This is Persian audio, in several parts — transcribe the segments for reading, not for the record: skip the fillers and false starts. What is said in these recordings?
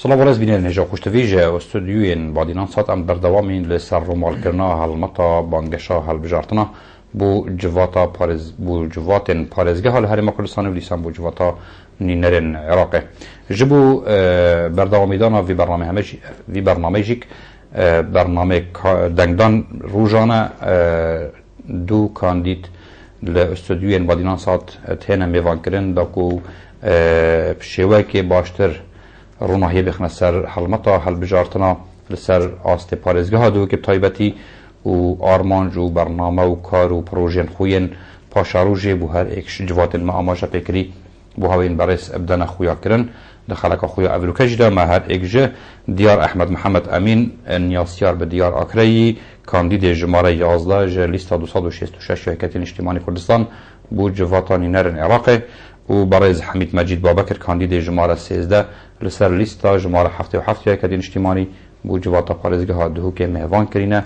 صلاة ورز بين النجاح وشتفيجة واستوديوين بعدين صات أم بردوامين لسر رومال كرنا هالمطا بانجشا هالبجارتنا بو جواتا بارز بو جواتن بارزگه هالهرم كردستان وليسان بو جواتا نينرن عراقي جبو بردوامیدانا في برنامجيك برنامج دنگدان روزانه دو کاندید لاستودیوین بعدين صات تهنا میوان کرن داكو شوي که باشتر روناهی بخنه سر حلمتا حل بجارتنا لسر آست پارزگه ها دو که تایبتی و آرمانج و برنامه و کار و پروژین خوین پاشاروجه بو هر اکش جوات المعاماجه پیکری بو هاوین برس ابدان خویا کرن دخلک خویا اولوکه جدا ما هر اکجه دیار احمد محمد امین نیاسیار به دیار آکری کاندید جماره 11 جه لیستا 266 حکت اجتماعی کردستان بو جواتانی نرن عراقی و برای حمید مجید بابکر کاندید جماره 13 لسر لیستا جماره 77 حکت اجتماعی بو جواتا پارزگه ها دهو که مهوان کرینه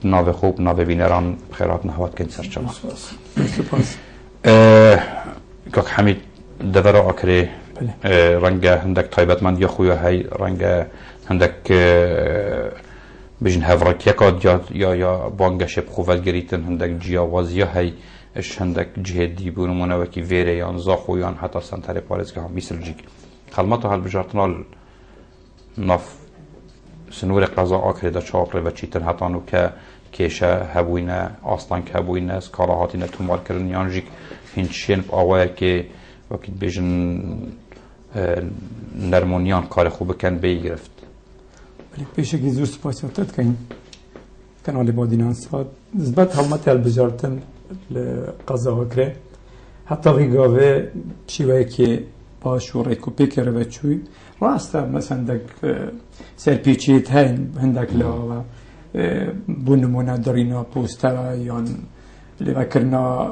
بناو خوب ناو بینران خیرات نهوات کن سرچما که حمید دور آکری رنگ هندک طایبت من یا خویا های رنگ هندک بجن هفرکی کاد یا بانگش بخوفت گریتن هندک جیاوازی های اش هندک جهدی بونو منوکی ویره یان زاخو یان حتی سنتر پارزگه هم بیسر جیک خلمات هل بجارتنا ناف سنور قضا آکری دا چاپره و چیتن حتی نو که کیشه هبوینه آستان که هبوینه سکالاهاتی نتومار کرن یان جیک هنچین آوه که وقتی بیشن نرمونیان کار خوب کن بیگرفت. ولی پیش که زور سپاسیاتت کن کانال بادینان ساد نسبت همت البجارتن لقضا آکره حتی ویگاوه چیوه که باش و ریکوپی کرده و چوی راسته مثلا دک سرپیچیت هندک لا بونمونه دارینا پوستر یا لوکرنا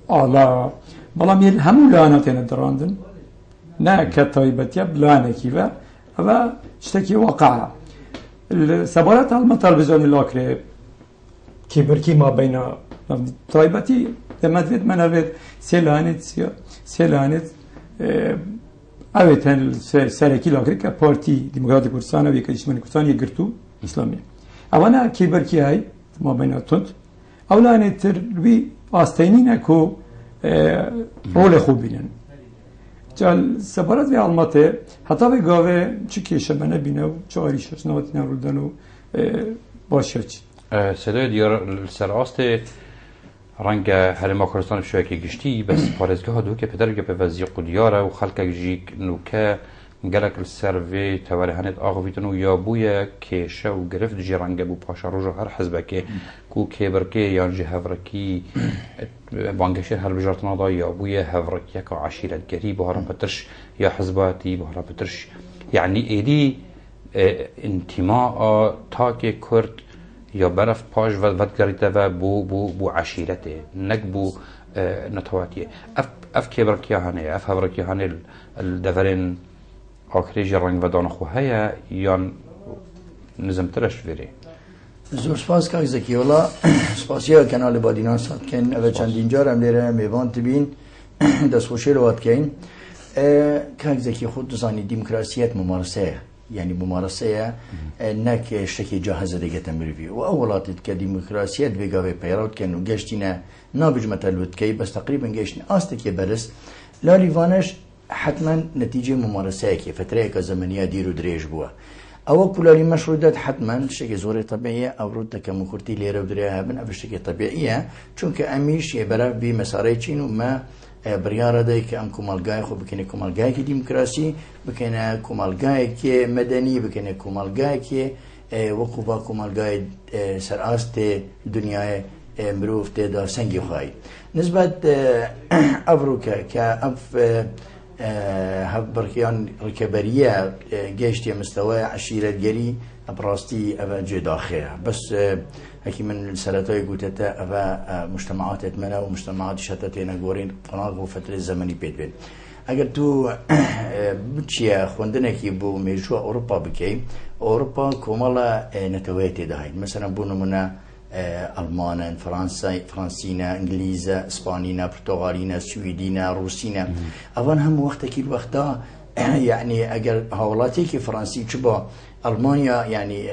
آلا بلام یه همون لعنت ندراندن نه کتایبتی بلعنه کیوه و شتکی واقعه سبارت المطال بزن الاکره کی برکی ما بین تایبتی دمدوید منوید سیلانت اویتن سرکی لاکره که پارتی دموکراتی کردستان و یک اجتماعی کردستان یک گرتو اسلامی اوانا کی برکی های ما بین تند اولانه تر وی آستینی نکو رول خوب بینن جال سبارت و علمته حتی به گاوه چه کشه منه بینه و چه آریشش نواتی نرودن و باشه چی صدای دیار سر آست رنگ حرم کردستان بشوی که گشتی بس پارزگاه ها دو که پدر گه به وزی قدیاره و خلق جیک نوکه گلک السروی توالهانت آغویتن و یا بوی کشه و گرفت جی رنگ بو پاشا روژو هر حزبه که کو کبرکی یا جی هفرکی بانگشه هر بجارتنا دا یا بوی هفرکی که عشیرت گری بهارا پترش یا حزباتی بهارا پترش یعنی ایدی انتماع تاک کرد یا برف پاش ود گریته و بو عشیرته نک بو نتواتیه اف کبرکی هانه اف هفرکی هانه الدفرین آخریج رنگ و دانخو هیا یا نظم ترش ویره زور سپاس که زکی والا سپاسیا کانال بادینان ساد کن و چندین جار هم لیره میوان تبین دست خوشی رو واد کن که زکی خود دزانی دیمکراسیت ممارسه یعنی ممارسه نک شکی جاهز دیگه تمریوی و اولاتت که دیمکراسیت بگاوه پیرات کن و گشتینه نابج متلوت کی بس تقریبا گشتین آسته که برس لالیوانش حتما نتیجه ممارسه که فتره که زمانیه دیر و دریج بوه او کلالی مشروطات حتما شيء زوري طبيعي او رد كمكرتي ليره ودريها بن او شيء طبيعيه چونك اميش يبرا بمساريچين وما برياره دای که ام کومالگای خو بکنه کومالگای کی دموکراسی بکنه کومالگای کی مدنی بکنه کومالگای کی وقوبا کومالگای سراست دنیای مروف ته دا سنگی خای نسبت افروکا که اف هبركيان الكبرية جيشتي مستوى عشيرة جري براستي أبا جداخية بس هكي من السلطة قوتتا أبا مجتمعات اتمنى ومجتمعات شتتين أقورين قناغ فترة الزمني بين اگر تو بچيا خوندنكي بو ميشوع أوروبا بكي أوروبا كومالا نتويتي دهين مثلا بونمنا ألمانا فرنسينا إنجليزا إسبانينا برتغالينا سويدينا روسينا أوان هم وقتا كي الوقتا يعني اگر هاولاتی که فرانسی چه با المانیا يعني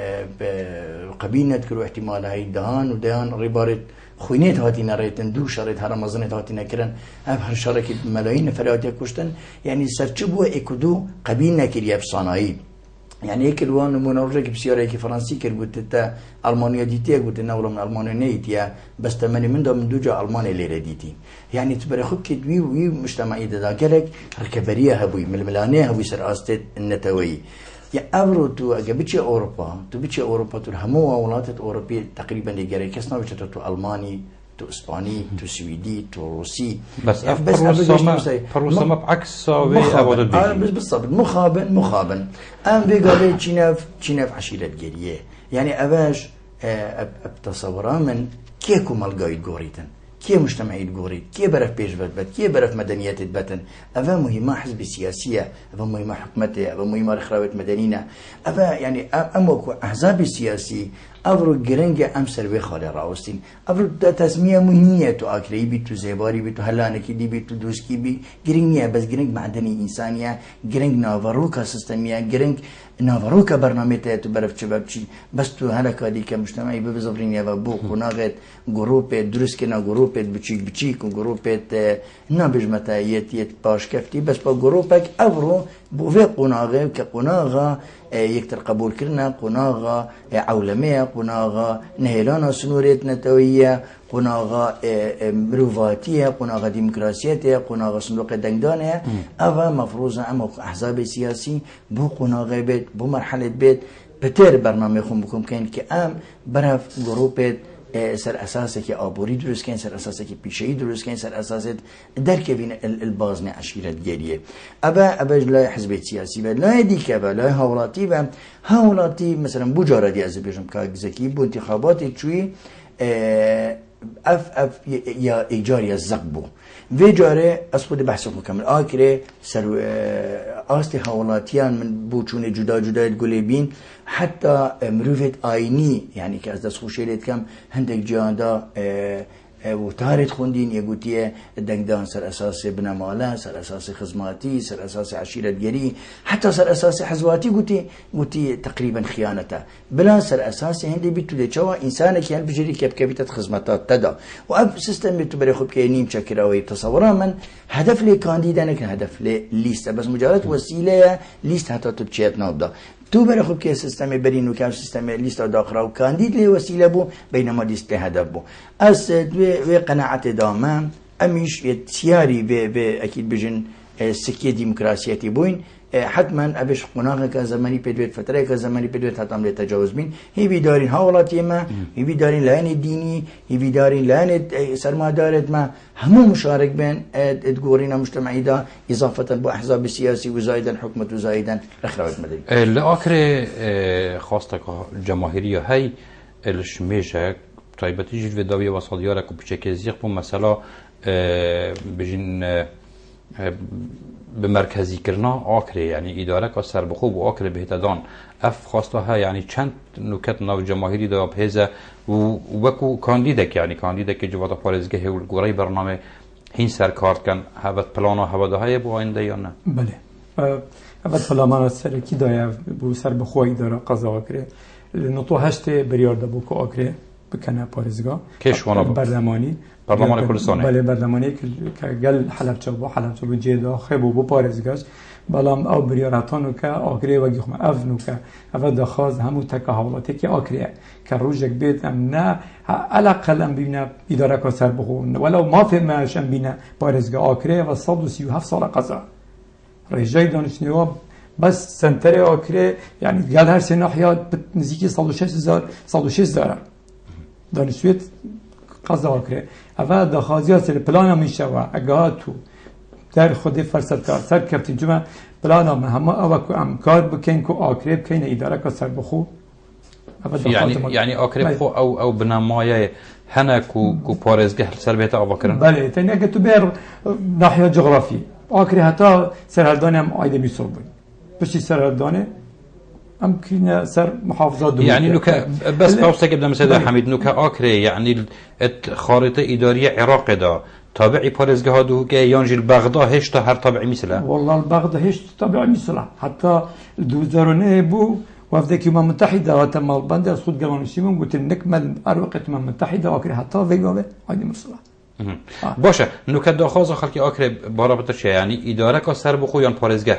قبيل نذكر احتمال هاي دهان ودهان ربارت خوينيت هاتي نريتن دو شريت هرم مزنت هاتي نكرن هر شركة ملايين نفرات يكشتن يعني سرچبو اكدو قبيل نكري بصناعي يعني هيك الوان منورجك بسيارة هيك فرنسي كربوت تا ألمانيا ديتي قلت نورا من ألمانيا نيتيا بس تمني من ده من دوجا ألمانيا اللي رديتي يعني تبرع خب كدوي وي مجتمعي ده كلك ركبرية هبوي من الملانية هبوي سرقاستة النتوي يا أبرو تو أجابتش أوروبا تو بتش أوروبا تو همو ولات أوروبية تقريبا لجري كسنا بتش تو ألماني تو إسباني تو سويدي تو روسي بس فرنسا بعكس بالضبط مخابن أم بيقابل تشيناف عشيرة جريه يعني أباش بتصورا من كيكو مالقايد جوريتن كي مجتمعي الجوريد كي برف بيش بات كي برف مدنيات باتن أفا مهمة حزب سياسية أفا مهمة حكمته أفا مهمة رخراوة مدنينة أفا يعني أموكو أحزاب السياسي أفرو جرنجة أمسر بخالي راوستين أفرو تسمية مهمية تو آكري بي تو زيباري بي تو هلانكي دي بي تو دوسكي بي جرنجية بس جرنج معدني إنسانية جرنج نافروكا سيستمية جرنج نافروكا برنامجته تو برف شباب شي بس تو هلكا دي كمجتمعي ببزبرين يا بو قناغت جروبات دروس كنا جروبات بتشيك وجروبات نابجمتا يت باش كفتي بس با جروبك أفرو بوفي قناغة كقناغة يكتر قبول كرنا قناغة عولمية قناغة نهيلانا سنوريت نتوية قناغة مروفاتية قناغة ديمقراطية قناغة صندوق دنگدانية أفا مفروضة أما أحزاب سياسي بو قناغة بيت بو مرحلة بيت بتر برنامج خون بكم كان كأم برف جروبات سر اساسه که آبوری درست کن سر اساسه که پیشه‌ای درست کن سر اساسه درک بین البازن عشیرت گریه ابا لا حزب سیاسی و لا دیگه و لا هاولاتی مثلا بوجاردی از بیشم که زکی بو انتخابات چوی اف یا ایجاری از زقبو و جاره از خود بحث مکمل آکره سر آستی هاولاتیان من بوچون جدا گلی بین حتی مروفت آینی یعنی که از دست خوشیلت کم هندک جاندا و تاريخ خوندين يقولي دنگدان سر اساس بنماله سر اساس خدماتي سر اساس عشيره جري حتى سر اساس حزواتي قلتي تقريبا خيانته بلا سر اساس هندي بيتو دچوا انسان كان بجري كيف خدماتات تدا واب سيستم بيتو بري خوب كينيم شكراوي تصورا من هدف لي كانديدانك هدف لي ليست بس مجرد وسيله ليست حتى تبچيت نابدا تو برای خوب که سیستم برینو که سیستم لیست داخل و کاندید لی وسیله بو بینما لیست هدف بو از و قناعت دامه امیش تیاری به اکید بجن سکیه دموکراسیتی بوین حتما ابش قناغه که زمانی پیدوید فتره که زمانی پیدوید حتما لی تجاوز بین هی بیدارین حوالاتی ما هی بیدارین لعن دینی هی بیدارین لعن سرمایه‌دارت ما همو مشارک بین ادگورین مجتمعی دا اضافه با احزاب سیاسی و زایدن حکمت و زایدن رخوت مدنی لآخر خواستك جماهيرية هاي الشميشة طيبتي جيل في داوية وصديارك وبشكل زيق بو مثلا بجين بمركزي كرنا آكري يعني إدارك سر بخوب وآكري بهتدان اف خواستها يعني چند نوكت ناو جماهيري دا بهزة ووكو كانديدك يعني كانديدك جواتا پارزگه والگوري برنامه هين سر كارت كان هفت پلانا هفت هاي بو آينده یا نه؟ بله هفت پلانا سر کی دایا بو سر بخواه إدارة قضا آكري نطو هشت بريار دا بوكو آكري بکنه پارزگاه كيشوانا برلماني برلمان كردستاني بله برلمانی که گل حلبچه با جدا خیبو با پارزگاش بلام او بریارتانو که آکری و گیخم افنو که اول دخواز همو تکهاولاتی که آکریه که روزک بیت ام نه علاقل ام بینه اداره که سر بخون ولو ما فهمش ام بینه پارزگاه آکریه و 137 سال قضا رجای دانشنوا بس سنتر آکریه یعنی گل هر سه ناحیه نزدیکی 106 داره دانشجویت قضا کرد اول دخوازی سر پلان میشه و اگه تو در خود فرصت کار سر کفتیم جمع پلان هم اول که امکار بکن که آکریب کن اداره که سر بخو يعني آکریب خو او بنمایه هنه کو پارزگه سر بهت آوا کرن بله تانی اگه تو بیر ناحیه جغرافی آکری حتی سرحدانه هم آیده بیسور بود پشتی سرحدانه أمكن سر محافظات دولية يعني نوكا بس باوستك بدنا مسألة حميد نوكا آكري يعني خارطة إدارية عراق دا تابعی پارێزگەها دووکە یانجی بەغدا هێشتا هەر تابعی میسلە والله البغداد هيش تابع مثلا حتى 2009 بو وفدك الأمم المتحدة وتم البند الصوت قالوا نسيمون قلت نكمل أروقة الأمم المتحدة وأكره حتى فيجوا عادي مثلا باشه نکته داخواز خلکی آکر بارا بتر چه یعنی اداره کا سر بخو یا پارێزگە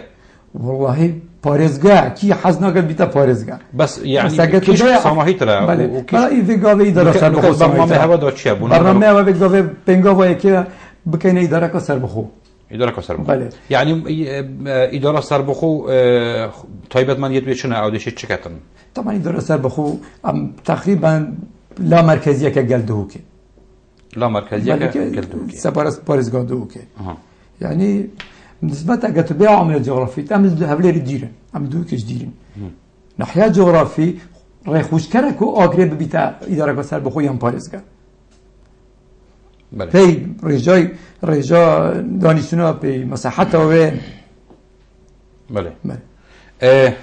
والله پارێزگا کی حەز ناکات بیتە پارێزگا بس يعني كيش سامحي ترى وكيش فيجوا اداره سر بخو برنامه هوا دا چیه برنامه هوا فيجوا بنگاوا که بکنه اداره کا سر بخو اداره کا سر بخو يعني اداره سر بخو تایبت من یت بچنه او دشه چکتن طبعا اداره سر بخو تقريبا لا مركزيه كجلدوكي لا مركزيه كجلدوكي سپارس پارێزگا دوكي يعني نسبة أجت عامل جغرافي تعمل هبلير ديرن عم دوكش ديرن ناحية جغرافي ريخوش كركو أقرب بيتا إدارة كسر بخويا باريزكا في رجاي دانشنا بمساحته وين بله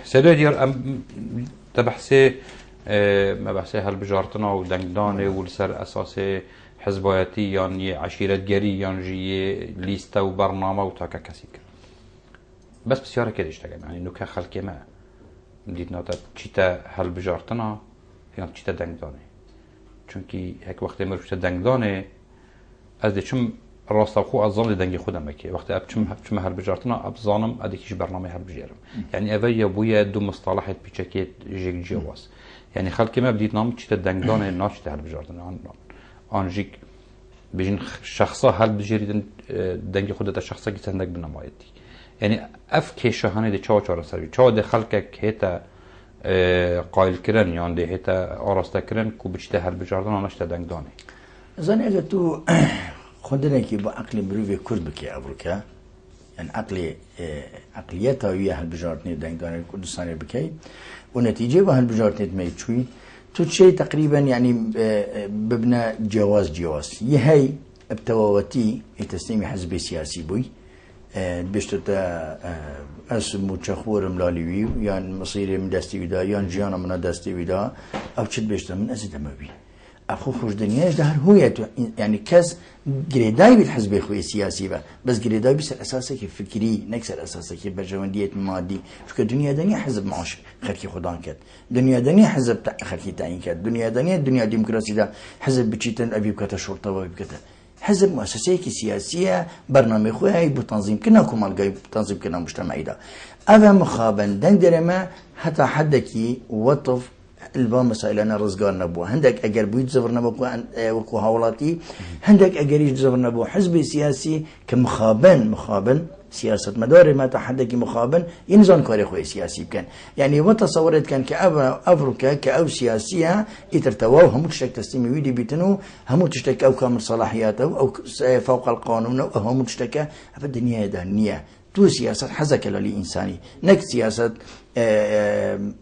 سيدو ديار تبحثي ما بحثي هالبجارتنا ودنگدانه والسر أساسي حزبایتی یعنی عشیرتگری یعنی لیسته و برنامه و تاکه کسی کرد بس بسیاره کدیش تگم یعنی نکه خلقی ما دید ناتا چیتا هل بجارتنا یا چیتا دنگدانه چونکی هک وقتی مروشتا دنگدانه از دی چم راستا خو از ظن دنگی خودم مکی وقتی اب چم هل بجارتنا اب ظانم ادی کیش برنامه هل بجارم یعنی اوی یا بویا دو مصطلحات پیچکیت جیگ جواز یعنی خلقی ما بدید نام چیتا دنگدانه ناچیتا هل بجارتنا آنجیک بيجين شخصا هل بجريدن دنگی خودت شخصا کی تندک بنمایتی یعنی اف کشهانه ده چا چاره سری چا ده خلق هتا قائل کرن یان ده هتا آراسته کرن کو بچته هل بجاردن آنشته دنگدانه زن اگه تو خودنه کی با عقل مروی کرد بکی ابروکا يعني عقليتها ويا هالبجارتني دنگدانه کردستانی بکی و نتیجه با هالبجارتنی میچوی تو شيء تقريبا يعني ببنى جواز يهي بتواوتي تسليمي حزب سياسي بوي بيشتتا اسم وتشخور ملاليوي يعني مصيري من دستي ودا يعني جيانا من دستي ودا او تشد بيشتا من ازيد مبي اخو خوش دنياش ده هو يعني كاس جريداي بالحزب اخوي سياسي بس جريداي بس اساسك فكري نكسر اساسك برجوانديه مادي شو الدنيا دنيا حزب معاش خلكي خدان كات دنيا دنيا حزب خلكي تعيين كات دنيا ديمقراطيه ده حزب بتشيتن ابي بكتا شرطه وبكتا حزب مؤسسه سياسيه برنامج اخوي بتنظيم كنا كمالجاي تنظيم كنا مجتمعي ده اما مخابن دندرما حتى حدكي وطف البا مسائلنا رزقار نبوه هندك اگر بيت زفر نبوه وكو هولاتي هندك اگر يزفر نبوه حزب سياسي كمخابن سياسة مدار ما تحدك مخابن ينزل كاري خوي سياسي كان يعني وتصورت كان كأفريقيا كأو سياسية يترتواو هم تشتك تسليمي ويدي بيتنو هم تشتك أو كامل صلاحياته أو فوق القانون أو هم تشتك في الدنيا دهنية تو سياسة حزك للي إنساني نك سياسة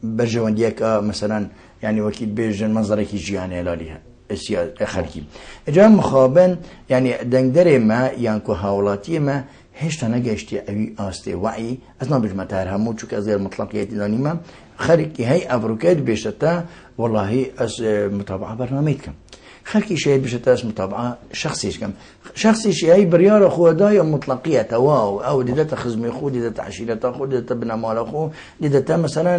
برجوانديك مثلا يعني وكيل بيجن منظرك جياني لاليها السياسة خلقي جام مخابن يعني دنگدر ما يانكو هاولاتي ما هشتا نگشتی اوی آسته وعی از نابج متر همو چوک از غیر مطلقیت دانیما خلقی هی افروکت بشتا والله از متابعه برنامه کم خلقی شاید بشتا از متابعه شخصیش کم شخصیش هی بریار خو دای مطلقیت واو او دیدت خزم خو دیدت عشیرت خو دیدت ابن مال خو دیدت مثلا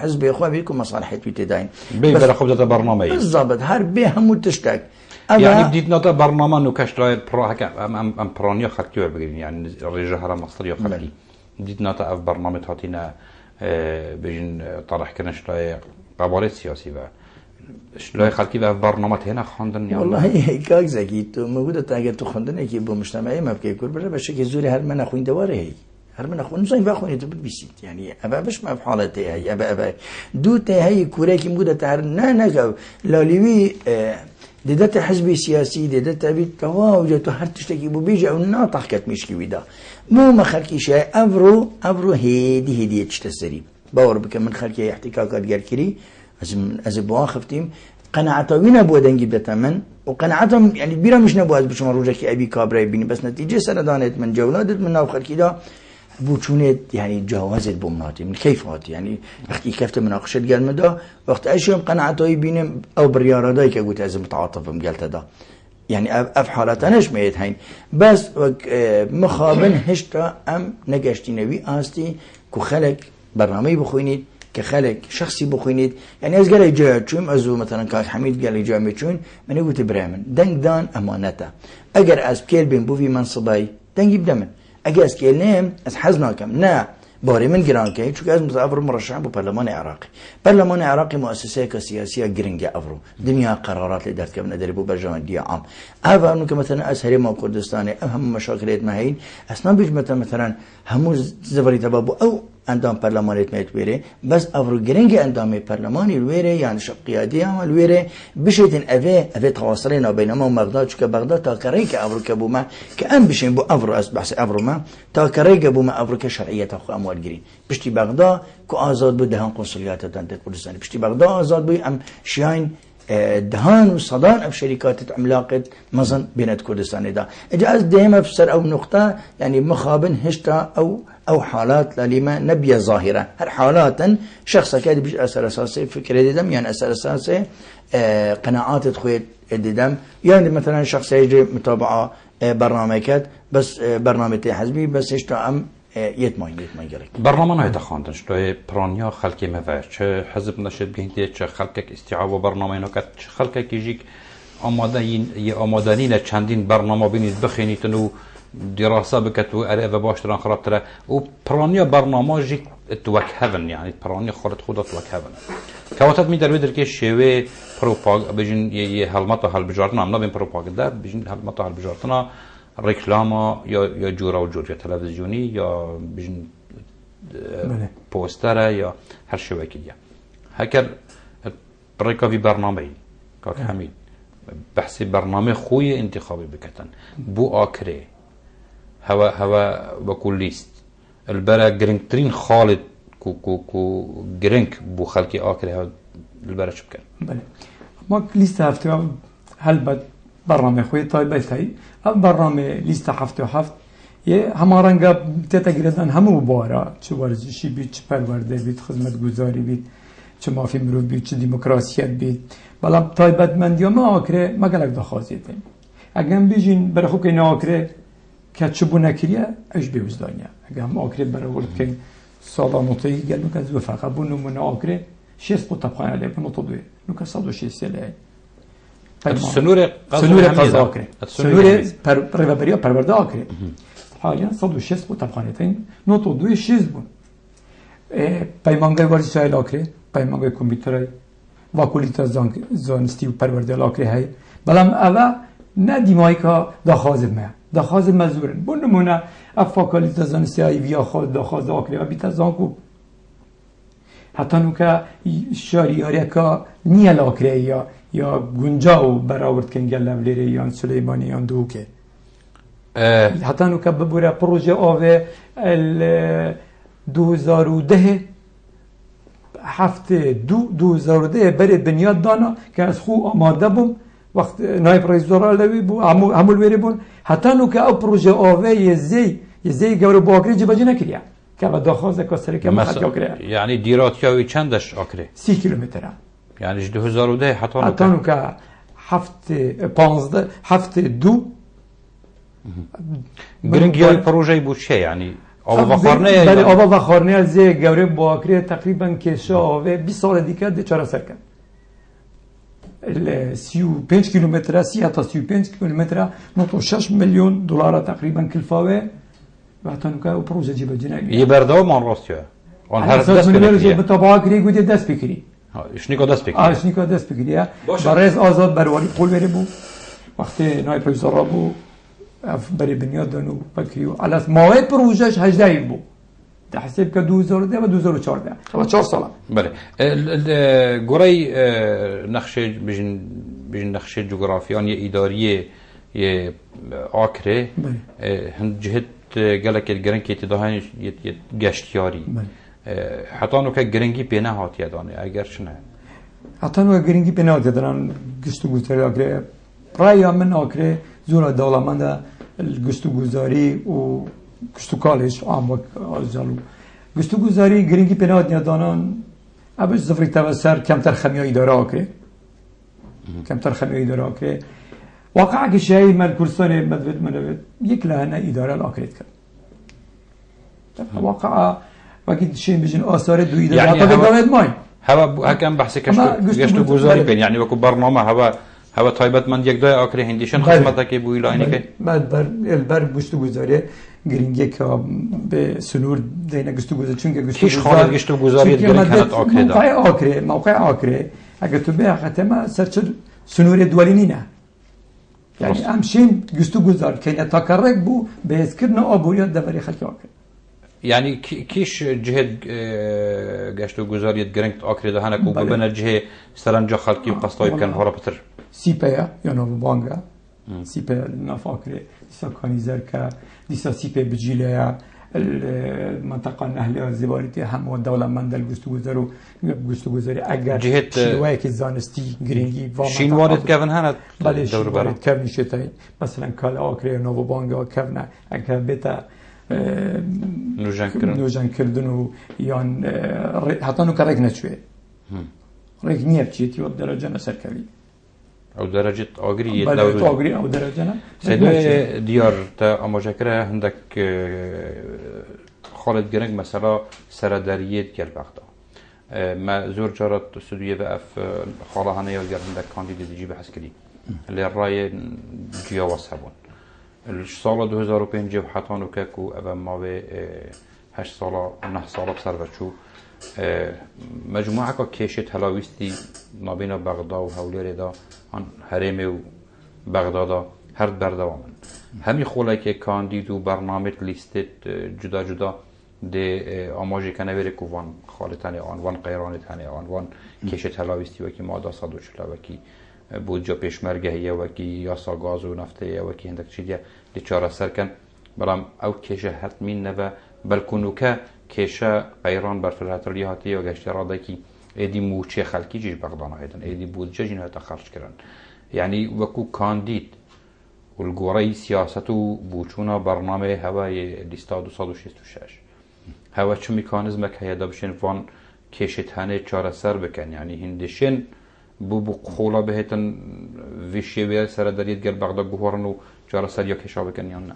حزب خو بيكون مصالحت بتداين بيبر خو دیدت برنامه بالضبط هر به همو تشتاق يعني بديت نتا برنامج نكشتراي برا هكا ام برانيا خلقي بقولين يعني الرجال هرم مصري خلقي بديت نتا اف برنامج هاتينا بيجن طرح كنا شراي قبالات سياسي بقى شراي خلقي بقى برنامج هنا خواندن يعني والله كاك زكي تو موجوده تاجر تو خواندن يكي بو مجتمعي ما بكي كل بره بشكل زوري هر من اخوين دواره هي هر من اخوين زين باخوين تو بيسيت يعني ابا باش ما بحالتي هي ابا دوت هي كوريكي موجوده تاع نا لاليوي ديدت حزب سياسي ديدت بيت تواو جاتو هر تشتكي بو بيجي او ناطح كت مشكي ودا مو ما خلقي شيء افرو هدي تشتسري باور بك من خلقي احتكاكات غير از بواخفتيم قناعتوين ابو دنجي بتمن وقناعتهم يعني بيرا مش نبو از بش مروجك ابي كابري بيني بس نتيجه سردانت من جولادت من ناو خلقي دا بوچونت يعني جوازت بمناتي من كيفات يعني وقت كيفت مناقشه قال مدا وقت اشيم قناعتي بينم او برياراداي كقلت لازم متعاطف قالت دا يعني اف حالاتنش ميت هين بس مخابن هشتا ام نگشتینوی آستی که خلق برنامه بخوینید که خلق شخصی بخوینید يعني از قال جا چون ازو مثلا كاك حميد قال جا مچون من قلت برامن دنگ دان امانته اگر از كيل بين بو في منصبي دنگ يبدمن اگر از كيل نيم از حزناكم نا باري من جران كي چون از متعبر مرشح بو برلمان عراقي برلمان عراقي مؤسسه سياسيه جرينجا افرو دنيا قرارات اللي دارت كم ندري بو برلمان دي عام هذا انه مثلا از هرم كردستان اهم مشاكل ما هين اسنا بيج مثلا همو زفري تبابو او اندام برلمانیت میت ویره بس افرو گرینگ اندام برلمانی ویره یعنی شب قیادی عمل ویره بشیدن اوه تواصلنا بينما بغداد چون بغداد تا کریک افرو کبو ما که ام بشین بو افرو از بحث افرو ما تا کریک بو ما افرو که شرعیت اخو اموال گیرین بشتی بغداد که آزاد بود دهان قنصلیات دانت کردستان بشتی بغداد آزاد بود ام شاین دهان و صدان اف شركات عملاقة مزن بينت كردستان دا اجاز دائما بسر او نقطة يعني مخابن هشتا او حالات لما نبي ظاهرة هر حالات شخص كاد بيج اثر اساسي فكرة دم يعني اثر اساسي قناعات تخويت دم يعني مثلا شخص يجي متابعة برنامجات بس برنامج حزبي بس هشتا ام يتماين جرك برنامج هاي تخاندن شتوي برانيا خلقي مفاش چه حزب نشد بهندي چه خلقك استيعاب برنامج نكت چه خلقك يجيك آمادنين چندين برنامج بينيد بخينيتن و دراسة بكتو أريف باشتران خرابتره و برانيا برنامج توكهفن يعني برانيا خالد خدا توكهفن كواتات ميدر بدر كي شوي بروباغ بيجن هالمطا هالبجارتنا عم نبين بروباغندا بيجن هالمطا هالبجارتنا ريكلاما یا جورا و جور یا تلویزیونی یا بجن پوستره یا هر شبکه دیگه هکر برای برنامه کاک حمید بحث برنامه خوی انتخابی بکتن بو آکره هوا بکل لیست البرا گرنگترین خالد کو گرنگ بو خلقی آکره البرا چه بکن بله ما لیست هفته هل بد برنامه خوی طایبه تایی برنامه لیست هفته و هفت یه همارنگا تتگیردن همو بارا چه ورزشی بید چه پرورده بید خدمت گذاری بید چه مافی مروف بید چه دیموکراسیت بید بلا طایبت مندی ما آکره مگلک دخوازیده اگه بیجین برای خوب که اینا آکره که چه بو نکریه اش بیوزدانیه اگه هم آکره برای ورد که سالانوتایی گلو که زو فقط بو نمونه آکره 6 بو طبخانه لی بو نوتو دوی نو که 106 ساله سنور قضا آکره سنور پروریا پرورده آکره حالا 106 بو طبخانه نوتو دوی 6 بون پیمانگای ورزش های آکره پیمانگای کامپیوترای واکولیتا زانستی و پرورده آکره های بلام اوه نه دیمایی که داخاز مزورن بون نمونه افاکالیتا زانستی های ویا خود داخاز آکره و بیتا زانکو حتی نو که شاریاری که نیل آکره یا گنجاو برآورد کنگل لولیره یا سلیمانی یا دوکه حتی نو که ببوره پروژه آوه 2010 هفته 2010 بره بنیاد دانا که از خو آماده بوم وقت نایب رئیس وزراء لوی بو همول ویری بون حتی نو که او پروژه آوه یزی گور با آکره جبجه نکریا که با داخوازه کسری که مخط آکره یعنی دیراتیاوی چندش آکره 30 کیلومتره یعنی 2010 حتی نو که هفته 2 گرنگی پروژه بود چه یعنی آب و خارنه بله آب و خارنه از گوره با آکره تقریبا کشه آوه 20 سال دیگه دچار سر کرد 35 کیلومتر 30 تا 35 کیلومتر 6 میلیون دلار تقریبا کلفاوه و حتی نو که پروژه جیبه نگیره یه برداو من راستیه آن هر دست بکریه به طبعا گری گویده دست بکری اشنیکا دست بکریه برای آزاد برواری قول بری بو وقتی نایب رئیس وزراء بو برای بنیاد دانو بکریو علاس ماهی پروژهش 18 بو ده حساب که 2010 و 2014 و 4 ساله بله گوری نقشه بیشن نقشه جغرافیان یه اداریه یه آکره هند جهت گلک گرنگ که تداهن یه گشتیاری حتی نو که گرنگی پینه هاتیه دانه اگر شنه حتی نو گرنگی پینه هاتیه دانه گشتو گذاری آکره رای من آکره زور دولمنده گشتو گذاری و گشتو کالش عام و آزالو گشتو گذاری گرنگی پینه هاتیه دانه ابش زفری توسر کمتر خمیایی داره آکره کمتر خمیایی داره آکره واقعا که شيء من كردستان مدبت من يكلا هنا إدارة الآخرت كان واقعا وقت شيء بيجن آثار دو إدارة يعني قبل ماي هوا هكذا بحث گشت گذاری بین یعنی وقت برنامه هوا تایبت من یک دای آخری هندیشن خدمت که بویلا اینی که بعد البر گشت گذاری گرینگی که به سنور دینا گشت گذاری چون که کیش خالد گشت گذاری گرینگ هنت آخری دا موقع آخری اگر تو به ختمه سرچ سنور دوالینی نه یعنی همشین گشت گذار که نتاکرک بو به اسکرنا آبوریات دوری خلق آخری يعني كيش جهة قاشتو جوزارية جرينت آخر ده هناك وبنا جهة سرنجا خلقي وقصطاي كان هرا بتر سيبيا يعني بانجا سيبيا نافاكر ديسا كانيزر كا ديسا سيبيا بجيليا المنطقة النهلية الزبارية هم والدولة من دل قستو جزاري أجر جهة شلوائك الزانستي جرينجي شين وارد كيفن هنا بله شين وارد كيفن شتاين مثلا كال آخر نوفو بانجا كيفن أجر بيتا نوجان کردن و یان حتی نو کرک نشوه رک نیب چیت یو درجه نسرکوی او درجه آگری بله آگری او درجه نه سیدوی دیار تا اماجکره هندک خالد گرنگ مثلا سردریت گل بغدا ما زور جارت استودیو و اف خاله هنه یا هندک کاندید دیجی بحث کردی اللي الرأي جيا وصابون السال 2005 حتى نكاكو أبا ما به 8 سال 9 سال بسر وشو مجموعة كيشت هلاويستي ما بين بغداد وهولير دا عن هرم وبغداد هرد بردوامن همي خلاك كانديد وبرنامج ليستت جدا جدا ده آماجی کنه بره کوان خالتانی آن وان قیرانی تانی آن وان کشت هلاویستی وکی ماده صدو شده وکی بود جا پیشمرگه وکی یاسا گاز و نفته وکی هندک چیدیه دی چاره سر کن برام او کشه حتمین نبا بلکنو که کشه قیران برفرهترلی هاتی و گشت راده کی ایدی موچه خلکی جیش بغدانا هیدن ایدی بود جا جینو هتا خرج کرن یعنی وکو کاندید والقوري سياسته بوچونا برنامه هوای لیستا 266 هوا چه میکانیزم که هیدا بشین وان کشتهانه چاره سر بکن یعنی هندشین بو خولا بهتن ویشیوی سر دارید گل بغداد بهورن و چاره سر یا کشا بکن یا نه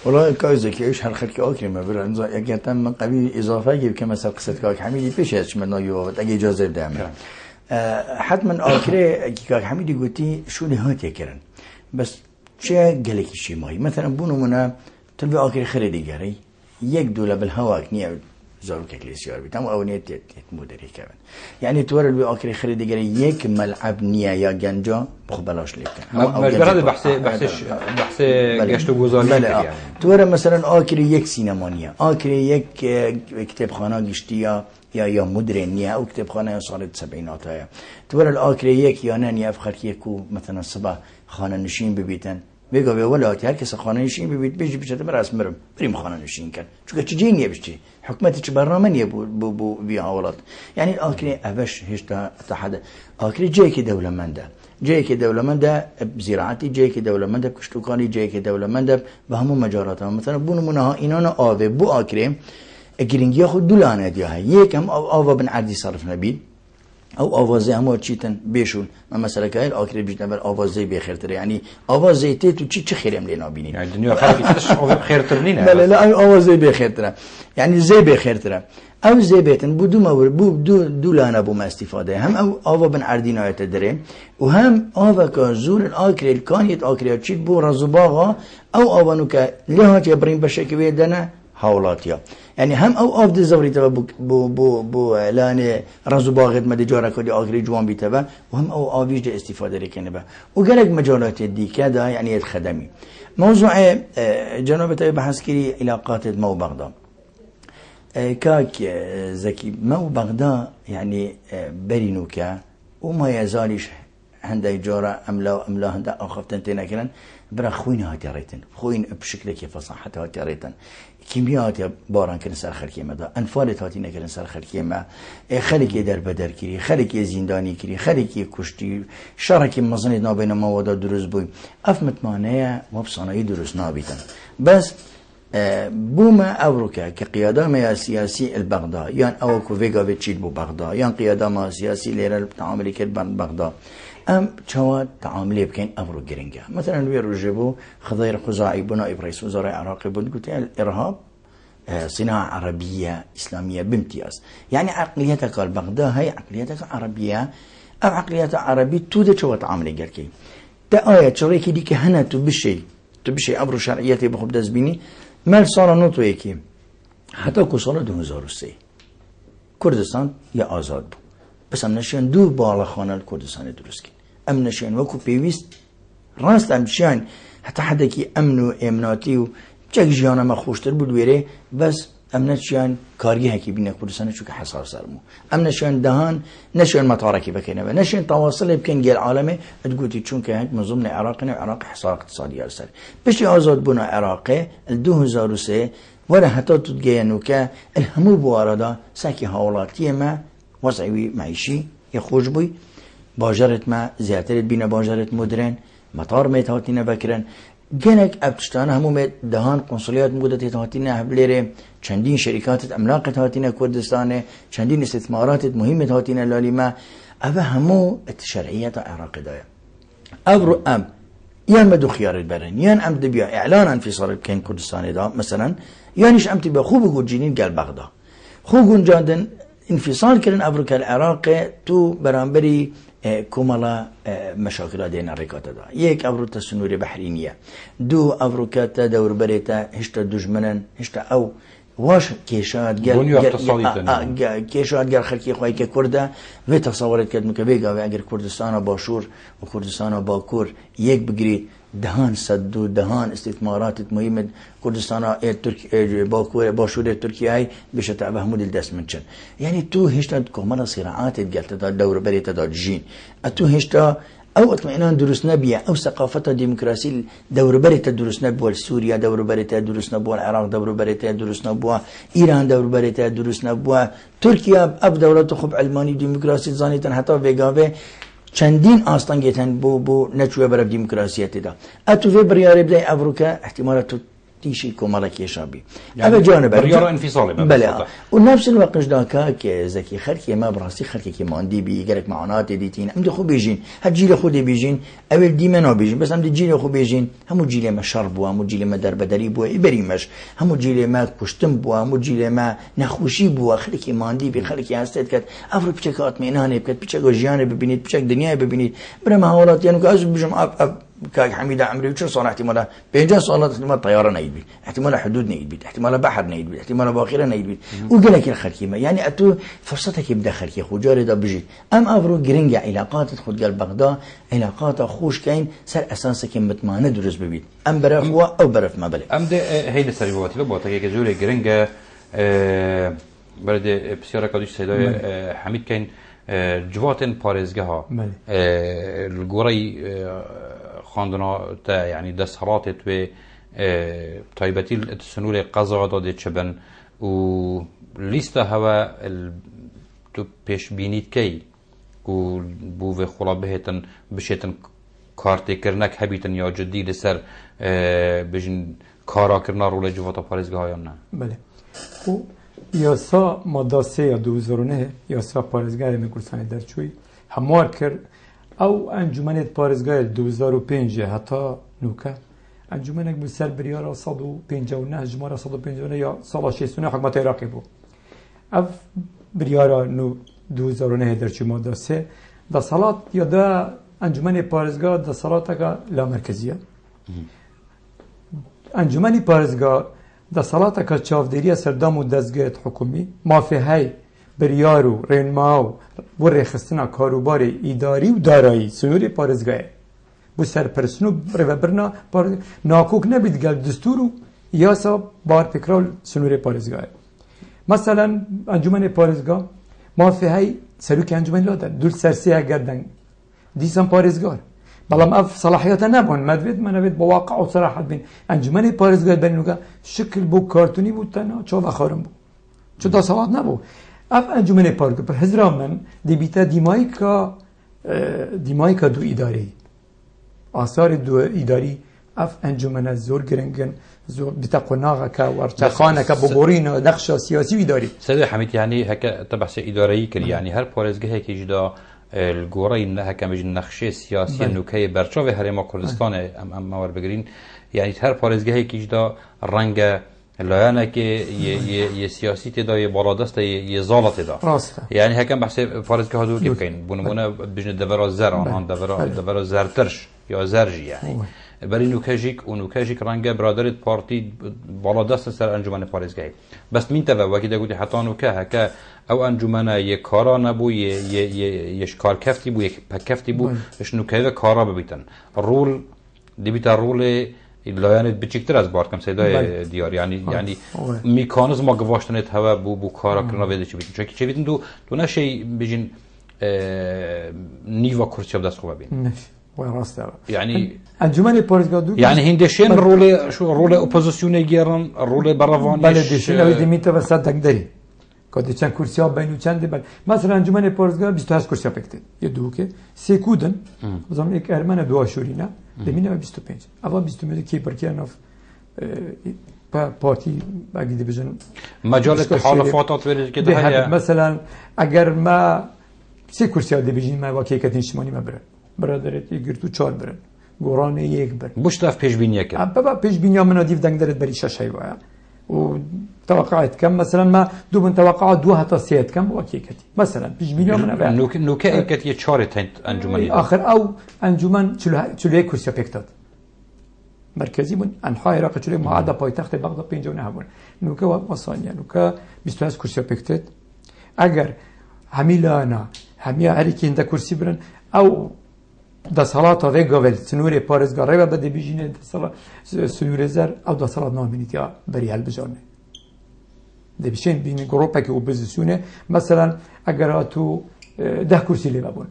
والله كايزة كيش هالخلق أكل ما برا نزا يقطع من قبيل إضافة يجيب كما سر قصة كاك حميدي بيش هاتش من نايوه أجي إجازة بدأمه حتما آخره كاك حميدي قلتي شو لهات يكرن بس چه گلکی چی مایی مثلا بونو منا تلوی آخر خریدی گری یک دوله بالهواك نیا زارو کلیسیار بیتم و اونیت مدری کردن یعنی تو الوی آخر خریدی گری یک ملعب نیا یا گنجا بخبلاش لیکن مجرد بحث گشت و گذاری بله تو مثلا آخر یک سینما نیا آخر یک کتابخانه گشتی یا مدرن نیا او کتابخانه سال 70 ها تو آخر یک یا نه نیا فخر یکو مثلا صبح خانه نشین ببیتن بگو به ولایت هر کس خانه نشین ببیت بیش بیشتر براس مرم بریم خانه نشین کن چون که چی نیبشتی حکومتی چه برنامه نیه بو بیا ولات یعنی آخری ابش هیچ تا حد آخری جایی که دولتمنده جایی که دولتمنده زراعتی جایی که دولتمنده کشتوکانی جایی که دولتمنده به همون مجالات ها مثلا بونمونها اینا نه آوه بو آخری گرینگی خود دولانه دیه یکم آوا بن عردی صرف نبید او آوازه همه چیتن بیشون من مثلا که این آخری بیشتر بر آوازه بخیرتره یعنی آوازه تی تو چی خیرم لینا بینی یعنی دنیا خیرتش خیرتر نینه بله لا آوازه بخیرتره یعنی زی بخیرتره او زی بیتن بودو مور دو لانه بوم استفاده هم او آوا بن عردی نایت داره و هم آوا که زور آخری کانیت آخری چیت بو رزباغا او آوانو که لحاظ بریم بشکوی دنه حولاتیا يعني هم او افضل زوري تبع بو اعلان رزو باغت مدجاره كدي اخري جوان بي تبع وهم او افيج استفاده لكن با وقالك مجالات دي كذا يعني الخدمي موضوع جناب تبع بحث كري علاقات مو بغداد كاك زكي مو بغداد يعني برينوكا وما يزالش هندا جاره املا هندا اخفتن تنكرن برا خوين هاتيريتن خوين بشكل كيف فصاحه هاتيريتن كيميات باران كن سر خلقي مدا انفالت هاتي نكرن سر خلقي ما خلقي در بدر كري خلقي زنداني كري خلقي كشتي شركي مزني ما بين مواد دروز بوي افمت مانه وبصناعي دروز نابيتن بس بوما أوروكا كقيادة ما سياسي البغداد يعني أو كوفيغا بتشيل بو بغداد يعني قيادة ما سياسي ليرة التعامل كده بغداد ام چوا تعاملی بکن امرو گرنگه مثلا وی رجبو خضير خزاعي نائب رئيس وزراء العراق بود قلت الارهاب صناعة عربية إسلامية بامتياز يعني عقليتك البغداد هي عقليتك عربية أو عقليتك عربية تودة شو تعاملي جركي ده آية شريكي ديك هنا تبشي أمر شرعيتي بخب دزبيني مال صار نوتو يكي حتى كسر 2003 كردستان يا آزاد بو بس ام نشين دو بالا خانه الكردستان درست کن ام نشين وكو بيويست راست ام شان حتى حدا كي امنو امناتي و چك جيانا ما خوشتر بود ويري بس ام نشين كاريه هكي بين كردستان چوك حساس سرمو ام نشين دهان نشين مطاركي بكينه نشين تواصل بكين جيل عالمي تقولي چونك هيك من ضمن عراق حصار اقتصادي ارسل بشي آزاد بنا عراقي 2003 ولا حتى تتجينو كا الهمو بواردا ساكي هاولاتي ما وضعي معيشي يخوش بي باجرت ما زيادة بينا باجرت مدرن مطار ميت هاتينا بكرن جنك ابتشتان همو ميت دهان قنصليات مودة هاتينا هبليري چندين شركات املاق هاتينا كردستان چندين استثمارات مهمة هاتينا لالما اوه همو الشرعية عراق دايا ابرو ام يان مدو خيار البرن يان ام دبيا اعلان انفصال كين كردستان دا مثلا يانش ام تبيا خوب قول جينين قال بغدا خوب جاندن انفصال كرن افريقيا العراق تو برانبري كومالا مشاكل دين الركاتا دا يك افروتا سنوري بحرينية دو افريقيا دور بريتا هشتا دجمنن هشتا او واش كيشات قال خلقي خواهي كردا في تصورت كد مكبيقا في اگر كردستان باشور وكردستان باكور يك بقري دهان صدو دهان استثمارات مهمة كردستان باكور باشور تركيا بشت محمود الدس منشن يعني تو هشتا كمرة صراعات قالت دا دور بريتا دا جين اتو هشتا او اطمئنان دروس نبيه او ثقافه ديمقراطيه دور بريتا دروس نبوه سوريا دور بريتا دروس نبوه العراق دور بريتا دروس نبوه ايران دور بريتا دروس نبوه تركيا اب دولت خب علماني ديمقراطي زانيتن حتى بيغاوه چندین آستان گیتن بو نچوه برای ديمقراطية دا اتو في بريار بدأ افريقيا احتمالات تيشي كومالك يشابي أبا جانب بريار انفصالي بلا ونفس الوقت داكا كزكي خركي ما براسي خركي كي ماندي بيقرك معانات ديتين هم دي خو بيجين هالجيل خو دي بيجين اول ديما بيجين بس هم دي جيل خو بيجين هم جيل ما شربوا هم جيل ما دربدري بو بريمش هم جيل ما كشتم بو هم جيل ما نخوشي بو خركي ماندي بخركي هستت كات افرو بچكات مينانه بكات بچك جيانه ببينيت بچك دنيا ببينيت برما حالات يعني كاز بجم كاك حميدة عمري وشو صار احتماله بينجا صارت احتمال طيارة نيد احتمال حدود نيد احتمال بحر نيد احتمال باخرة نيد وقال لك الخركيمة يعني اتو فرصتك يبدا خركي خو جاري دا بجي ام افرو جرينجا علاقات خود قال بغداد علاقات خوش كاين سر اساسك متمانه درس ببيت ام برا خو او برف ما بلا ام ده هي السريوات لو بوتا كي جوري جرينجا برد بسياره كادوش سيداي حميد كاين جواتن باريزگه ها الگوری خواندنا تا يعني دستهرات و تایبتی سنول قضا داده چبن و لیستا هوا تو پیش بینید کی و بو و خلابهتن بشیتن کارتی کرنک هبیتن یا جدی لسر بجن کارا کرنا رول جواتا پاريزگه ها یا نه بله و یاسا ماده 3 یا 2009 یاسا پاريزگه میکردن در چوی هموار کرد او انجمن پاريزگاه 2005 حتی نوکه انجمنک به سر بریار 159 جماره 159 یا سال 69 حکومت عراقی بود اف بریار 2009 در چه ماده 3 دا صلات یا دا انجمن پاريزگاه دا صلات کا لا مرکزیه انجمن پاريزگاه دا صلات کا چاودری سردام و دزگاه حکومی مافی بریار و رنما و رخصتنا کاروبار اداری و دارایی سنوری پاريزگاه بو سرپرسنو برنا ناکوک نبید گل دستورو یاسا بار فکرال سنوری پاريزگاه مثلا انجمن پاريزگاه مافی های سلوک انجمن لادن دول سرسیه گردن دیسان پاريزگاه بلام اف صلاحیت نبون مدوید منوید با واقع و صراحت بین انجمن پاريزگاه بینوگا شکل بو کارتونی بود تنها چو وخارم بود چو دا صلات نبود اف انجمن پاريزگاه پر حضرام من دی بیتا دیمایکا دو اداری آثار دو اداری اف انجمن زور گرنگن زور بتقناغه که ورچخانه که ببورین نقش سیاسی ویداری سيد حميد يعني هكا تبع إداري كر يعني هر بارزجه هيك يجدا الجورين هكا مش نقشه سياسي إنه كي برشة هرما كردستان أم مور بقرين يعني هر بارزجه هيك يجدا رنگ لايانا كي سياسي تدا يبارادست يزالة تدا يعني هكا بحث بارزجه هذول كيف كين بنمونا بجن دبر زر آن دبر زرترش یا زرجی یعنی برای نوکاجیک رنگ برادرت پارتی بالا دست سر انجمن پارێزگای بس مين تبع وكي دقولي حتى نوكا هكا او انجمن یک کارا نبو یک کار کفتی بو یک پکفتی بو اش نوکا کارا ببیتن رول دیبیتا رول لایانت بچیکتر از بار کم سیدای دیار یعنی میکانیزم ما گواشتنت هوا بو کارا کرنا ویده چی بیتن چون چی بیتن تو نشی بجین نیوا کرسی بدست خوبه بین وراسته يعني انجمن پارێزگا يعني هندشين رول اپوزيسيون گيرن رول براوانش بله دشين او ديميتا وسط دنگدري كود چند كرسي بينو چند بل مثلا انجمن پارێزگا 28 كرسي پكت يدو که سه کودن مثلا یک ارمن دو اشورينا دمينه 25 اوا 25 کی بركيانوف پارتی اگه بجن مجال تحالفات ورد كده هي مثلا اگر ما سه كرسي دي بجين ما واقعي كتن شماني ما بره برادرت یگر تو 4 برن گوران یک بر بوشتاف پیش بینی کرد بابا پیش بینی من دیف دنگ درت بری شش وای و توقعت کم مثلا ما دو من توقعات دو حتی سیت کم واقعی کتی مثلا پیش بینی من نوکه کتی 4 تنت انجمنی آخر او انجمن 41 کرسی پکتاد مرکزی من انحای عراق چلی معاده پایتخت بغداد 59 همون نوکه و ثانیه نوکه 28 کرسی پکتاد اگر همیلانا همیا هری که انده کرسی برن او دا صلاة و گاول سنور پارێزگا ڕێوە بە دەبیژینێ سنوورێ زەر ئەو دا صلاة نامێنیتیا بەری هەڵبژارنێ دەبیشێن بینی گڕۆپێکی ئۆپۆزیسیۆنێ مەسەلەن ئەگەر هاتوو 10 کورسی لێ ببوون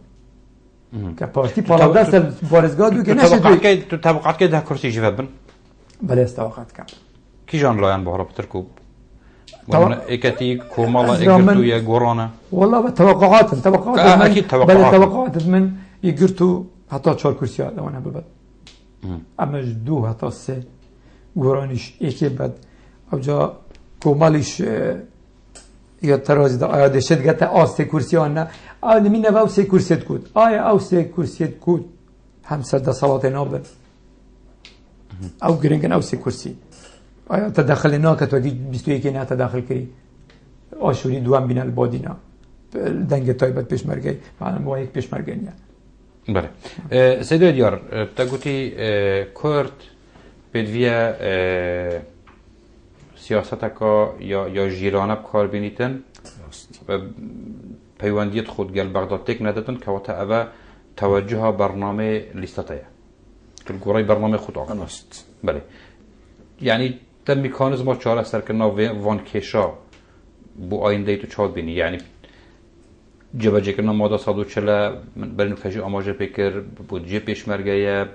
کە پارتی پاڵاودا سەر پارێزگا دووکە تو طبقات 10 کورسی جواب بن بەڵێ ئێستاوەقات کەم کیژان لایەن بۆ هەڵە پتر کوب ئێکەتی کۆمەڵە ئێگرتوویە گۆڕانە والله توقعات توقعات من يقرتو حتى 4 كرسي وانا ببد اما دو حتى 3 گورانش یکی بد او جا کومالش یا تراز دا آیا دشت گتا آس 3 كرسي انا آیا من نو 3 كرسي کود آیا او 3 كرسي کود هم صد صلاه نابل او گرنگن او 3 كرسي آیا تدخل ناکت و 21 نه تدخل کری آشوری دوام بین البادینا دنگ تایبت پیشمرگی معلوم با یک پیشمرگی نه بله سيدو ديار تقولي كرد بدوية سياستك يا جيرانه بكار بينيتن بيوانديت خود قال بغداد تك ندتن كوتا أبا توجه برنامج ليستاتيا تلقوري برنامج خود أقنست بله يعني تم ميكانيزم چهار سر كنا وان كيشا بو آینده تو چهار بینی یعنی جبهه کردن ماده 140 برای نکته آماده پیکر بودجه پیشمرگیه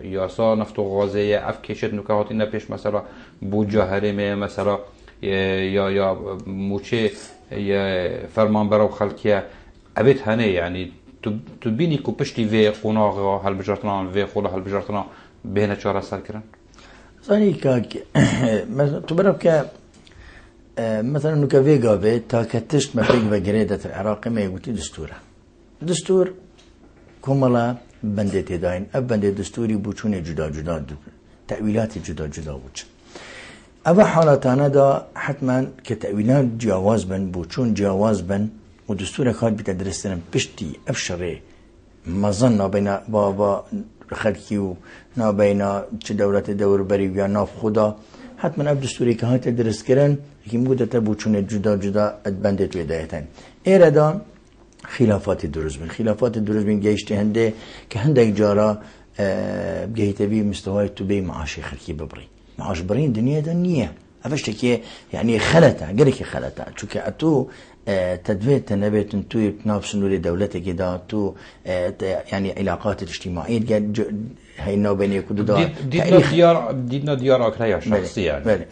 یاسا نفت و غازه اف کشت نکاهاتی نپیش مثلا بودجه حرمه مثلا یا موچه یا فرمان برای خلقیه ابد هنه یعنی تو بینی که پشتی وی قناغ هل بجارتنا وی خوله هل بجارتنا بینه چهار سر کردن ثاني كاك مثلا تبرب ك مثلا انه كفيجا بيت تا كتشت ما فيك بجريدة العراق ما يقول دستور كملا بندت داين ابند دستوري بوچون جدا تأويلات جدا بوچ ابا حالاتنا دا حتما كتأويلات جواز بن بوچون جواز بن ودستور خال بتدرسنا بشتي ابشري ما ظن بين بابا خلقي نابينا چه دولت دور بری یا ناف خدا حتما اب دستوری که هات درس کردن که موده تبو چون جدا ادبندت ودایتن ایردا خلافات دروز بین گیشت هنده که هنده جارا بگهیت بی مستوای تو بی معاش خلقی ببری معاش برین دنیا دنیا افشت که یعنی خلطه گرکی خلطه چون که اتو تدويت نبيت انتو بنافس نور دولتك كده تو يعني علاقات الاجتماعية هاي بين يكون ده دينا ديار أكريا شخصية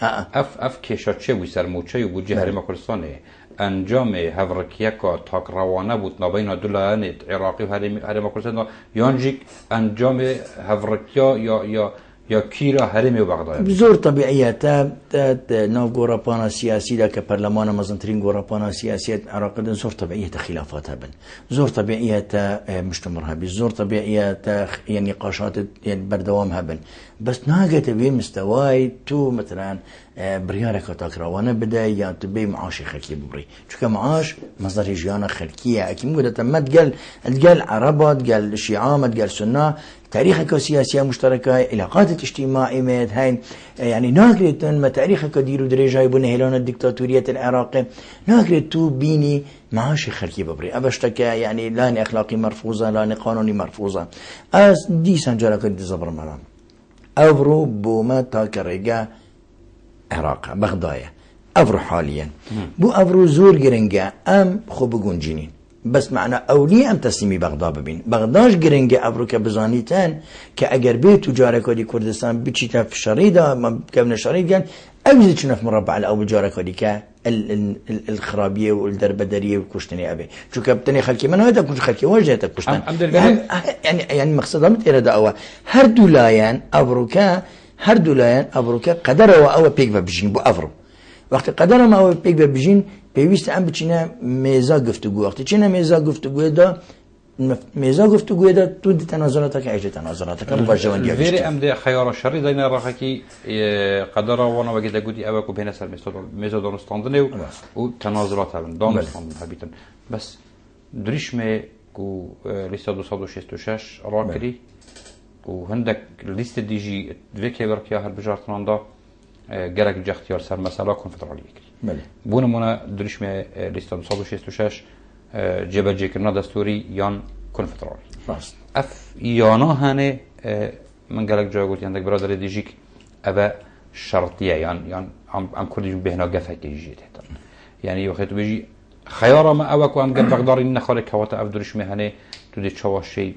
اف كيشات شو يسرموتشي وبوجه هرم كردستانه انجام هفرکیه که تاک روانه بود نبین دولت عراقی و هرم کردستان یانجیک انجام هفرکیا یا یا کیرا هرمی و بغداد زور طبيعية تا ناف غورابانا سياسي دا كبرلمان مزنترين غورابانا سياسية عراق دن زور طبيعية خلافات هبن زور طبيعية مجتمع هبن زور طبيعية يعني نقاشات يعني بردوام هبن بس ناقة بي مستواي تو مثلا بريارك تاكراوانا بدا يا تبي معاش خلكي ببري شو كمعاش مصدر جيانا خلكية اكيد مقولة ما تقال عربات تقال الشيعة ما تقال سنة تاريخك سياسية مشتركة علاقات الاجتماعية ميت هاي يعني ناقريت ما تاريخك ديرو درجة يبون هلون الدكتاتورية العراق ناقريت تو بيني معاش خلكي ببري أبشتك يعني لا أخلاقي مرفوضة لا قانوني مرفوضة أز دي سنجارك دي زبر مرام أفرو بوما تاكريجا عراق بغدايا أفرو حاليا بو أفرو زور جرنجا أم خوب جونجينين بس معنا أولي أم تسليمي بغداد ببين بغداش جرنجا أفرو كبزانيتان كأجر بيت وجارك ودي كردستان بتشيتا في الشريدة ما كابنا الشريدة أوزي شنو في مربع الأول جارك ودي كا الخرابية والدربدرية والكشتني أبي شو كابتني خلكي من هذا كوش خلكي واجهتك كشتن يعني مقصدها متيرة أول هردولايان أبروكا قدروا أو بيك ببجين بو أفرو وقت قدرهم أو بيك ببجين بيويست أم بتشينا ميزا گفتگو وقتی چینا ميزا گفتگو دا تو دی تنازلاتك عيش تنازلاتك مباشرة ديالك فيري أم ده خيار الشري دينا راحكي قدره وانا وجد جودي أباكو بين سر ميزا دونستاندني وتنازلات هبن دونستاندن هبيتن بس دريش ما كو لسه 266 راكري وهندك لسه دي جي فيكي وركيا هالبجارتنا دا جرك جختيار سر مسألة كونفدرالية بله بونه منا دريش ما لسه 266 جبل كرنا دستوري يان كونفدرالي راست اف يانا هنه من قالك جا قلت عندك برادر ديجيك ابا شرطيه يعني عم كردي بهنا قفك يجي تحت يعني وقت بيجي خيار ما اوك وام قال بقدر ان خالك كواتا اف دريش ما هنه تودي تشواشي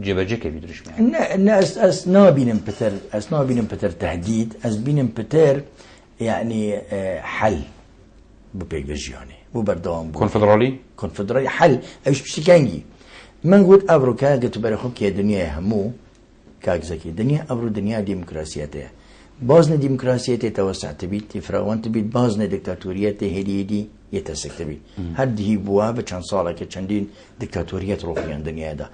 جبجك بيدريش ما الناس نابين بتر تهديد از بين بتر يعني حل ببيك بجياني وبردوام كونفدرالي حل ايش بشكانجي ما نقول افروكا قلت برخوك يا دنيا همو كاك زكي دنيا افرو دنيا ديمقراطية بازن ديمقراطية توسع تبيت تفراوان تبيت بازن ديكتاتورية هديدي يتسك تبيت هاد هي بوا بچند ساله که چندین ديكتاتورية روحيان دنيا دا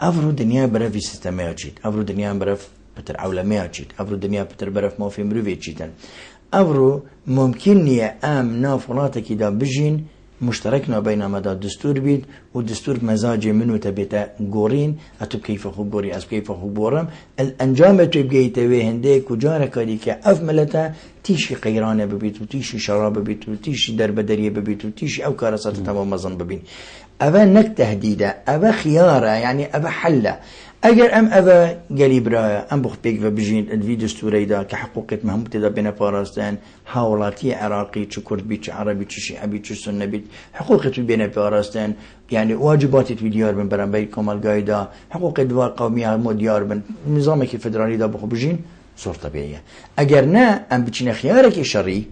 افرو دنيا برف سيستمها تشيت افرو دنيا برف بتر عولمها تشيت افرو دنيا بتر برف ما في مروفي تشيتن افرو ممكن يا ام نافراتك دا بجين مشتركنا بين مدى الدستور بيت والدستور مزاجي منو تبيتا قورين اتب كيف خو قوري اس كيف خو بورم الانجام تبقي توي هنديك وجارك هذيك افملتا تيشي قيرانه ببيت وتيشي شراب ببيت وتيشي دربدريه ببيت وتيشي او كارثات تمام مزن ببين ابا نك تهديده ابا خياره يعني ابا حله اگر ام ابا قليبرا ام بخ بيك بجين الفيديو ستوري دا كحقوقة مهمة دا بين باراستان حولاتي عراقي تش كرد بيت عربي تش شيعي بيت تش سنة بيت حقوقة بين باراستان يعني واجبات في ديار بن برام بيت كمال قايدة حقوق دوا قومية مو ديار بن نظامك الفدرالي دا بخ بجين صور طبيعية اگر نا ام بتشين خيارك الشرعي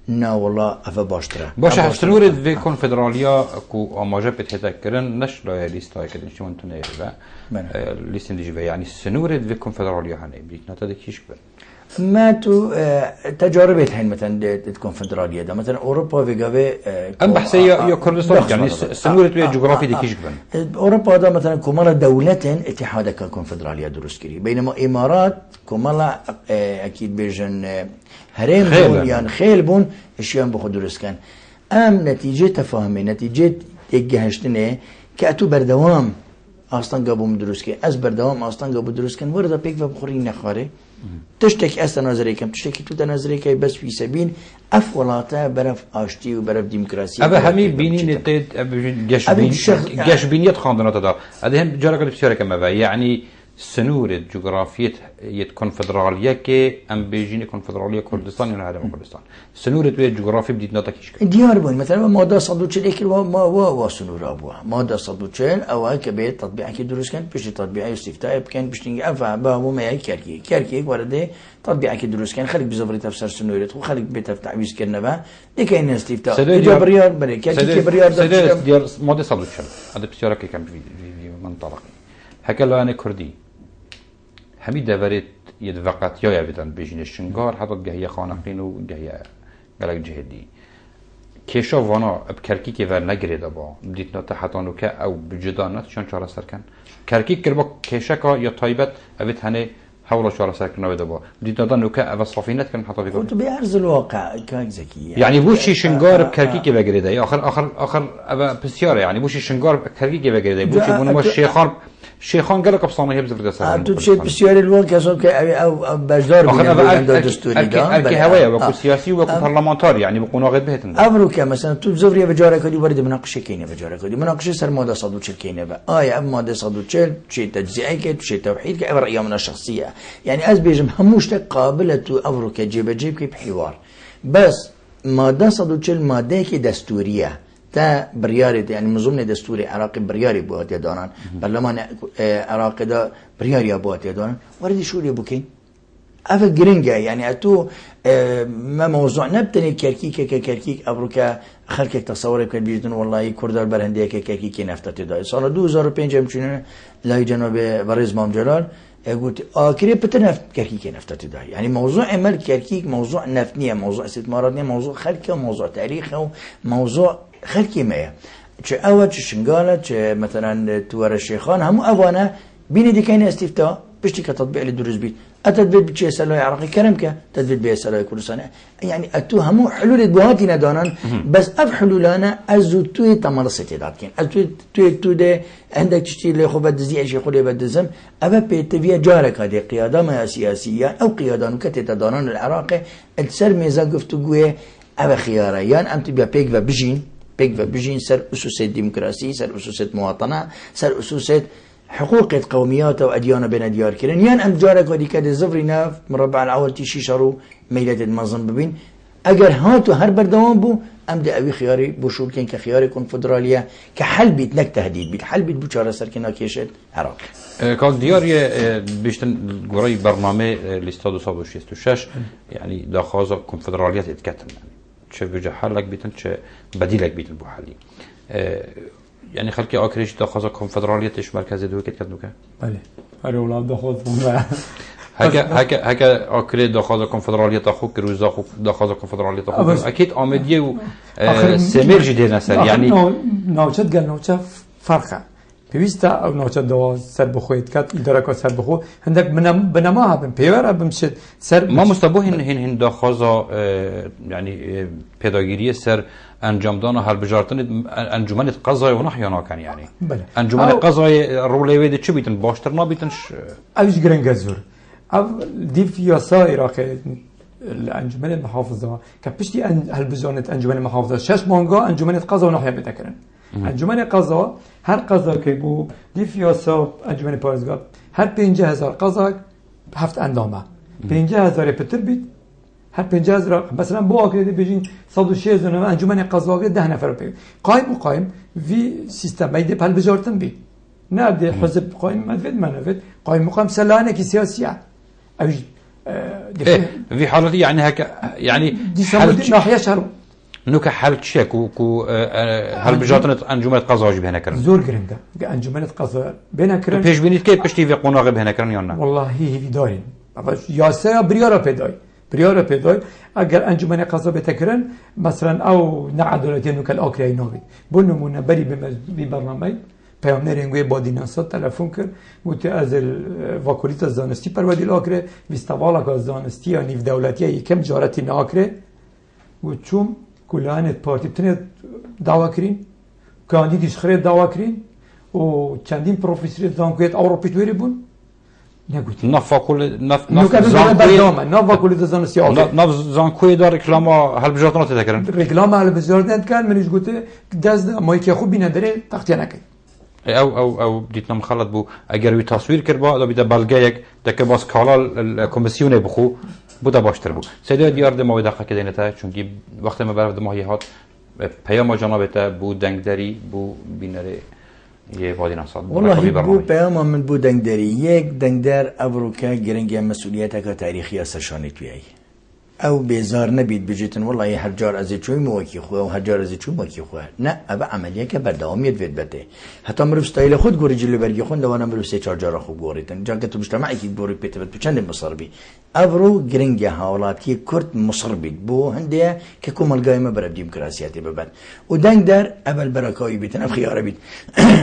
نا والله افا باشتره باش هشتنورد في كونفدراليا كو اماجه بتهتكرن نش لا ليستا كده شو انتو نيربا ليستن دي جبا يعني سنورد في كونفدراليا هني بديك نتا كيش بن ما تو تجاربت هين مثلا الكونفدراليا ده مثلا اوروبا في جابه ام بحثيه يا كردستان يعني سنورد في جغرافي دي كيش بن اوروبا ده مثلا كمال دولة اتحاد الكونفدراليا دروسكري بينما امارات كمال اكيد بيجن هرم بون يعني خيل بون اشياء بخود درست كان ام نتيجه تفاهمي نتيجه اجهشتنه كاتو بردوام اصلا قبوم درست كان از بردوام اصلا قبو درست كان ورده بيك وبخورين نخاره تشتكي اس نظري كم تشتكي تو نظري كي بس في سبيل افولاته برف اشتي وبرف ديمقراطيه ابا همي بيني نتيت جشبينيت خاندنات دا هذه هم جرى قلت شركه ما يعني سنورد جغرافية كونفدرالية كي ام بيجيني كونفدرالية كردستان ولا عدم كردستان سنورد ويا جغرافيا بديت ناتا كيش ديار بون مثلا ماده صندوقچل اكل و سنور ابوها ماده صندوقچل او كبيت تطبيق كي دروس كان بيش تطبيق استفتاء كان بيش تنجي افا با ما كركي ورده تطبيق كي دروس كان خليك بزفري تفسير سنورد وخليك بيت تعويض كنبا ديك ان استفتاء جبريار بري كي بريار ديال ماده صندوقچل هذا بسياره كي كان في منطلق هكا لو انا كردي همي دورت يد وقت يا يبدن بيجين الشنغار حتى جهية خانقين وجهية قالك جهدي كيشا وانا بكركي كيف نجري دبا بديت نتحتانو كا أو بجدانات شان شارع سركن كركي كربا كيشا كا يا طيبت أبيت هني حول شارع سركن نبدبا بديت نتحتانو كا أو صافينات كان حتى في كنت بأرز الواقع كاك زكي يعني بوشي شنغار بكركي كيف جري ده آخر أبا بسيارة يعني بوشي شنغار بكركي كيف جري ده بوشي بنو الشيخان قالك بصانه هي بزرد سر تو تشي بسيار الواقع صوب او بجدار بين دستوري ده الكي هوايه وكو سياسي وكو برلمانتار يعني بكون واخد بهتن امريكا مثلا تو زفريه بجاره كدي ورد مناقشه كينه بجاره كدي مناقشه سر ماده صدوق كينه با اب ماده صدوق شيء تجزئه كي شيء توحيد كي راي من الشخصيه يعني از بيجم هموش قابله امريكا جيب كي بحوار بس ماده صدوق ماده كي دستوريه تا برياري يعني منظومة دستوري عراقي برياري بوات يدانان برلمان عراقي دا برياري بوات يدانان وردي شو اللي بوكين أفا جرينجا يعني أتو ما موضوع نبتني كركيك أبروكا خلقك تصوري كان بيجدون والله كردار برهندية كركيك نفتت دا سنة 2005 همچنين لاي جنوب برز مام جلال قلت آخری بتنفت كركيك نفتت دا يعني موضوع عمل كركيك موضوع نفتنية موضوع استثماراتية موضوع خلقه موضوع تاريخه موضوع خلقی میه چه اول چه شنگاله چه مثلا توار الشيخان همو اوانا بینی دیکین استفتا بشتی که تطبیق لدروز بید اتدبیر بچه سلای عراقی کرم که تدبیر به سلای کردستان يعني اتو همو حلول بوهاتی ندانن بس اف حلولانا ازو توی تمارست داد کن ازو تو ده عندك تشتي اللي خوب بدزي اشي خلي بدزم ابا بيتفيا جارك هذه قياده ما سياسيه او قياده نكته تدانن العراقي السر ميزان قفتوغوي ابا خياريان انت بيا بيك بيجين سر أسس الديمقراطية سر أسس المواطنة سر أسس حقوق قوميات وأديان بين ديار كرين يان أم جارك ودي كده زفرنا مربع الأول تشي شرو ميلة المنظم ببين أجر هاتو هر بردوام بو أم ده أبي خياري بوشول كين كخياري كونفدرالية كحل بيت نك تهديد بيت حل بيت بوشارة سر كنا كيشت عراق كان دياري بيشتن قري برنامج الاستاد 166 يعني داخل كونفدرالية اتكتم چه وجه حلك بيتن چه بديلك بيتن بو حلي يعني خلقي آخرش داخل كونفدراليتش مركز دوكت كدنوكه بله هر اولاد داخل هكا آخر داخل كونفدراليت أخوك روز أخوك داخل كونفدراليت أخوك أكيد آمدية و سمير جديد نسر يعني نوچت قال نوچة فرقه بيستا او نوچة دوا سر بخويت كات إدارة سر بخو عندك بنما هم بيور بمشت سر ما مستبوه هن داخل يعني پیداگیری سر انجام دادن هر بجارتن انجمن قضای و نحیانا کن يعني انجمن قضای رولوی ده چه بیتن باشتر نبیتنش اوش گرنگ زور او دیف یاسا عراقی الانجمن المحافظه كبشتي هالبزونة انجمن المحافظه شش مانگا انجمن قضا و نحیا بتكرن انجمن قضا هر قضا که بو دیف یاسا انجمن پارزگاه هر 50,000 قضا هفت اندامه 50,000 پتر بید هر 50,000 مثلا بو آکریدی بجین 106 زنه انجمن قضایی 10 نفر بید قایم وی سیستم ایده پل بجارتن بید نه ده حزب قایم منفید قایم سلانه کی سیاسیه اوج في حالتي يعني هكا يعني حل ناحيه شهر نوك حل تشيك كو هل بجاتن انجمن قضاء بهنا كرن زور جريندا انجمن قضاء بهنا كرن بيش بينيت كيف بشتي في قناغ بهنا كرن يانا والله هي دارين ياسا بريارا پیدای اگر انجمن قضا بتکرن مثلا او نه عدالتی نوک الاکری نوید بون نمونه بری به برنامه پیامبر انگوی با دیناسا تلفن کرد گفت از واکولیت زانستی پرودی الاکره ویستوالا که زانستی یا نیو دولتی یکم جارتی ناکره و چون کلانت پارتی تنه دعوا کرین کاندیدیش خرید دعوا کرین و چندین پروفسور زانکویت اروپیت وری بون نگویی نفاکولی دزان سیاسی نف زانکوی دار رکلاما هل بجارتنا تذکرن رکلاما هل بجارتنا کن منیش گوته دست مایی که خوب بینندره تختیا نکی او دیتنا مخلط بو اگر وی تصویر کرد با بیده بلگه یک دکه باز کالال کمیسیونه بخو بوده باشتر بو سیده دیار ده ماوی دقیقه دینه تا چونکی وقتی ما برفت ماهی هات پیام جنابتا بو دنگداری بو بینره یه وادی نصاد والله بو پیام من بو دنگداری یک دنگدار ابروکا گرنگی مسئولیت که تاریخی سرشانی تویی او بیزار نبید بجیتن والله هر جار از چوی موکی خو و هر جار از چوی موکی خو نه ابا عملیه که برداومیت وید بده حتی مرو استایل خود گوری جلو برگی خون دوانه مرو سه چهار جار خو گوریتن جا که تو مجتمعی که گوری پیت بد چند مصربی ابرو گرنگ حوالاتی کرد مصربی بو هنده که کومل قائمه بر دموکراسیاتی ببن و دنگ در ابل برکایی بیتن اب خیاره بیت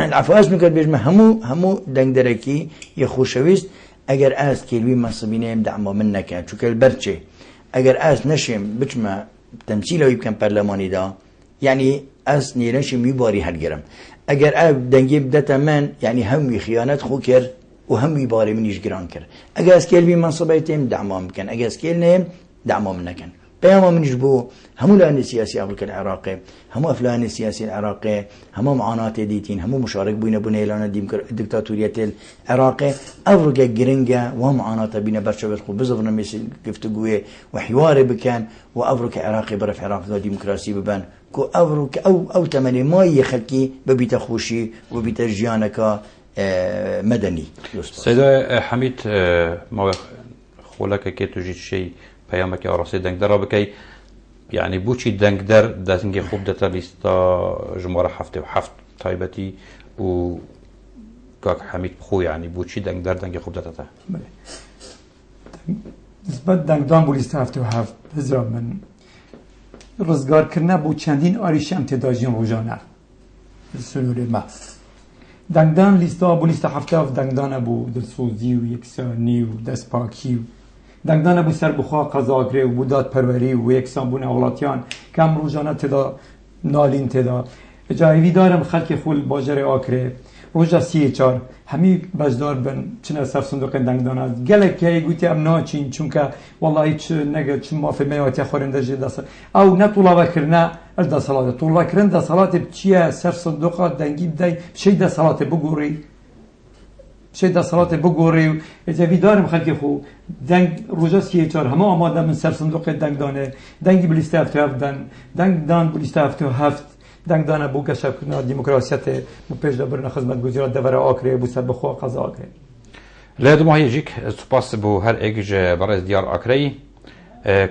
العفواز میکرد بیش همو دنگ درکی یه خوشویست اگر از کلوی مصبینه دعما من نکن چون که البرچه اگر از نشیم بچما تمثیل هایی بکن پرلمانی دا یعنی از نیرنشیم میباری هرگرم اگر از دنگی بدتا من یعنی همی خیانت خو کرد و همی باری منیش گران کرد اگر از کلوی منصبایتیم دعما بکن اگر از کل نیم دعما من نکن پیام منیش بو همو لان سیاسی افریقا العراقی همو افلان سیاسی العراقی همو معانات دیتین همو مشارک بوینه بونه اعلان دیکتاتوریت العراقی افریقا گرنگه و معانات بینه برشوت خوب بزرنا مثل گفتگوه و حوار بکن و افریقا العراقی برف عراق دموکراسی ببن کو افریقا او تمنی مای خلقی ببیت خوشی و بیت جیانکا مدنی سیده حمید ما خولک که توجید شی پیامک آراسی دنگ در بکی یعنی بوچی دنگ در دنگ خوب دتا لیستا جماره هفته و هفت تایبتی و کاک حمید بخو یعنی بوچی دنگ در دنگ خوب دتا بله نسبت دنگ دان بو لیستا هفته و هفت بزرا من رزگار کرنه بو چندین آریش امتداجین روزانه سنوری ما دنگ دان لیستا بو لیستا هفته و دنگ دان بو دلسوزی و یکسانی و دست پاکی و دنگدان ابو سر بخوا قضا کرد و بودات پروری و یکسان بون اولاتیان کم روزانه تدا نالین تدا جایوی دارم خلق خول باجر آکره روزا 34 همی بجدار بن چنه صف صندوق دنگدان گلک که گویی ام ناچین چون که والله هیچ نگه چون ما فهمیاتی خورنده جد دست او نه طلبه کرنا از دست صلات طلبه کرن دست صلات بچیه صف صندوق دنگی بدی شی دست صلات بگوری شی دست صلات بگوری اجازه دارم خلق خو دنگ روزا 34 همه آماده من صف صندوق دنگدانه دنگی بلیست هفته دنگدان بلیست هفت دنگدانه بو کشف کنه دموکراسیت بو پیش دبرن خدمت گزارش دور آکره بو سر بخوا قضا آکره لاد ما هیچ سپاس بو هر اگج برای دیار آکره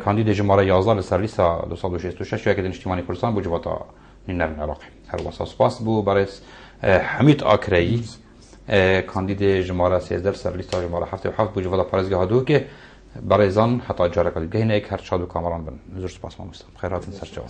کاندید جمهوری 11 سر لیستا 266 یک اجتماعی کردستان بو جواتا نینر العراق هر واسه سپاس بو برای حمید آکره کاندید جمهوری 13 سر لیستا جمهوری 77 بو جواتا پارێزگا هادو که برای زن حتی جارک دیگه اینه یک هر چادو کامران بن زور سپاس ما مستم خیرات سر جواب